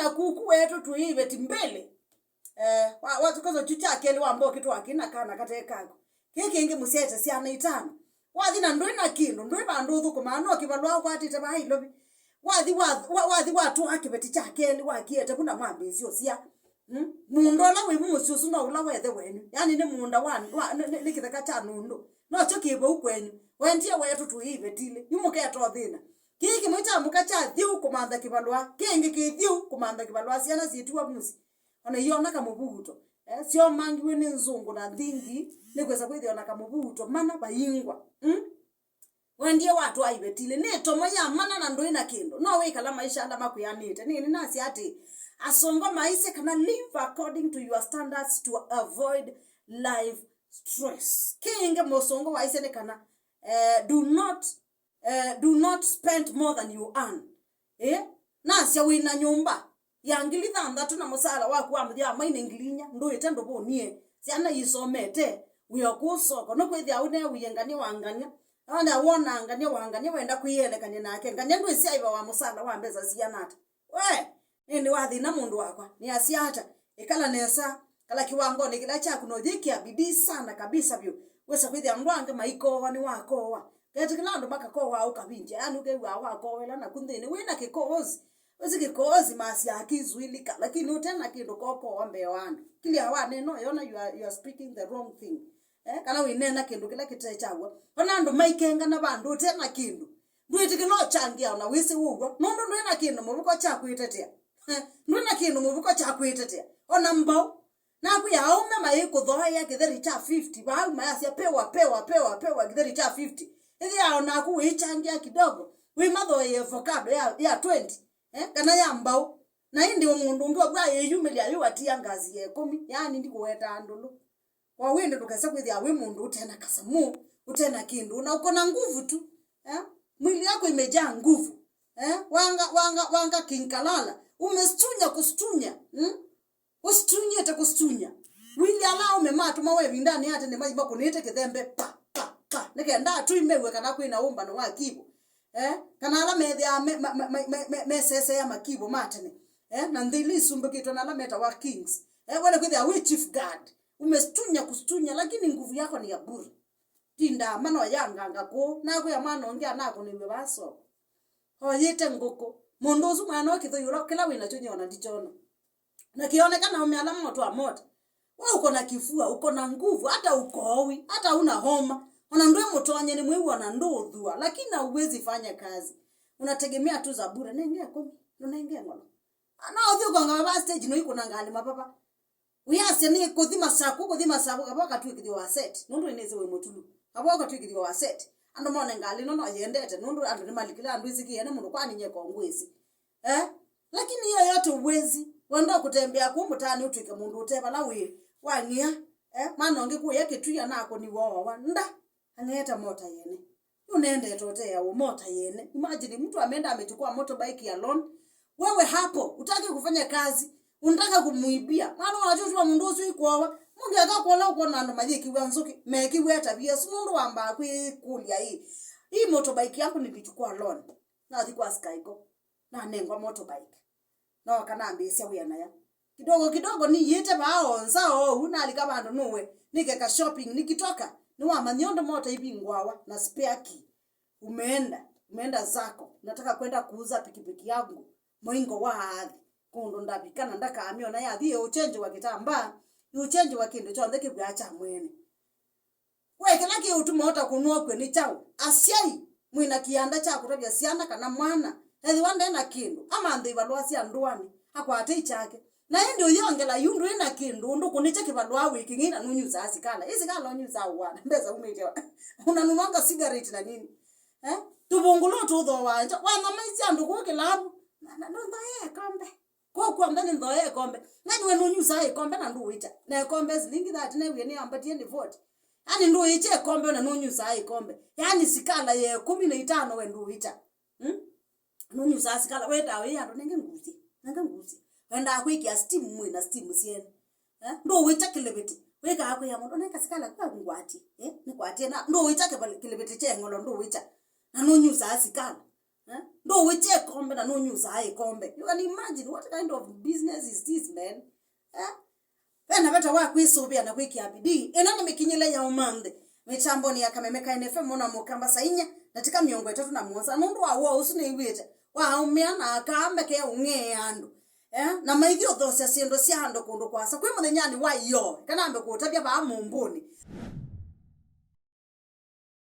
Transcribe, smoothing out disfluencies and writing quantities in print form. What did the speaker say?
na kuku wetu tuive timbele watu kazo chucha kele wambo kitu akina kana katekago kiki ingi musiete si ana itano wathi na ndoi na kindu ndoi bandu thuku mano kibalwa kwati te bai lobi wathi watu akibeti cha kele wakiete kuna mwambe sio sia mundola we mususu no ula wethe wenu yani ni munda wani likitheka cha nundu no chokibo ukwenyu wentie wetu tuive tile yumuke to thina kiki mwita mukacha thiu kumanda kibalwa kingi kithiu kumanda kibalwa siana situwa musi ona yona kama buguto sio mangi wene nzungu na ndingi nikweza kwithio na kama buguto mana bayingwa wendie watu aibetile ne tomo ya mana na ndoi na kindo no we kala maisha anda makuyanite nini nasi ati asongo maisha kana live according to your standards to avoid life stress kinge mosongo waise ne kana do not spend more than you earn nasi wina nyumba yangili thanda tuna musala waku amthia maine ngilinya ndoite ndobonie ciana isomete wiyokusoko no kwithia une wiyengania wangania ana wona ngania wangania wenda kuyelekania nake ngania ndwisi aiba wa musala wa mbeza cianata we nindi wathi na mundu wakwa ni asiata ikala nesa kala kiwango ni kila cha kuno dhikia bidii sana kabisa byo wesa kwithia ndwange maiko wani wako wa kete kilando makakowa au kabinja yani ukewa wako wela na kunthini wina kikozi kikozi masi akizwilika lakini utena kindu koko ombe wandu kili hawane no yona you are speaking the wrong thing kana winena kindu kila kitechagwa ona ndo maikenga na bandu utena kindu ndwiti kino changia na wisi ugo nondo ndwena kindu mubuko cha kuitetea ndwena kindu mubuko cha kuitetea ona mbao na kuya aume maiko dhoya kitheri cha 50 ba mayasi pewa kitheri cha 50 hivi aona kuichangia kidogo we madho ya avocado ya 20 kana ya mbao na indi umundu ndo bwa yeyumeli ayo atia ngazi ye 10 yani ndi kuweta ndulu kwa wende tukasa kwithia we mundu utena kasamu utena kindu na uko na nguvu tu mwili yako imejaa nguvu wanga kinkalala umestunya kustunya ustunya ta kustunya wili ala umematu mawe vindani hata ne maji bako nite kithembe pa nike nda tu imewe kana kwina umba no wakibo kana ala media mesese ya makibo matene na ndili sumbukitwa na ala meta wa kings wale kwithia we chief guard umestunya kustunya lakini nguvu yako ni ya bure tinda mano yanganga ko na ko ya mano ngia nako ni bebaso hoyete ngoko mondozu mwana wakitho yura kila wina chonyona ndichono na kionekana umeala moto wa moto wewe uko na kifua uko na nguvu hata ukowi hata una homa ona ndoe motonye ni mwewe na ndodhua lakini hauwezi fanya kazi unategemea tu za bure nengea komi unaingia ngono ana odhi kwa ngaba stage no iko na ngali mapapa uyase ni kodhima sako kabaka tu kidio wa set nondo ineze we motulu kabaka tu kidio wa set ando mone ngali nono yendete nondo ando ni malikila ando iziki yene mundu kwani nye kongwezi lakini hiyo yote uwezi wanda kutembea kumutani utwike mundu uteba lawe wania mano ngiku yake tu ya nako ni wawa wanda aneta mota yene unaende tote ya mota yene imagine mtu ameenda amechukua motorbike alone wewe hapo utaki kufanya kazi unataka kumuibia mano unajua mundu usi kwawa mungu akakola uko na majiki wanzuki meki weta bia mundu wamba kuikulia hii motorbike yako nilichukua alone na adikwa skaiko na nengwa motorbike no kana ambisia uyana ya kidogo ni yete bao nzao unalika bandu nuwe nikeka shopping nikitoka niwa manyondo moto ibingwawa na spare key umeenda zako nataka kwenda kuuza pikipiki yangu moingo wa hadhi kondo ndabikana ndaka amiona ya thie uchenje wa kitamba uchenje wa kindu chonde kibwacha mwene weke laki utumota kunua kwe ni chao asiai mwina kianda cha kutabia sianda kana mwana hezi wanda na kindu ama ndhi balwasi andwani akwate chake na ndio yongela yundu ina kindu ndo kunicha kibalwa wiki ngina nunyuza asikala isikala nunyuza wana mbeza umejewa unanunanga cigarette na nini tubungulo tudho wanja wana maisi andu kwa kilabu na ndo kombe kwa ndani ndo kombe nani we nunyuza kombe na ndo wicha na kombe zilingi that na we ni ambatie ni vote yani ndo iche kombe na nunyuza kombe yani sikala ye 15 we ndo wicha nunyuza asikala we dawe ya ndo nenge nguzi wenda kwiki steam mwe na steam siene ndo wicha kilebeti weka ako ya ndo neka sikala kwa ngwati ni kwati na ndo wicha kilebeti che ngolo ndo wicha na nunyuza asikala ndo wiche kombe na no news hai kombe. You can imagine what kind of business is this, man? Pena beta wa kwisubia na kwikia bidii ena Mikinyile ya Umanthi michambo ni akamemeka NFM mona Mukamba sainya natika miongo 3 na mwanza nundu wa usune iwete wa umia na akambe ke unge andu na maithio those asiendo cia hando kundu kwasa kwi muthenyani wa iyo kana ambe kutabia ba mumbuni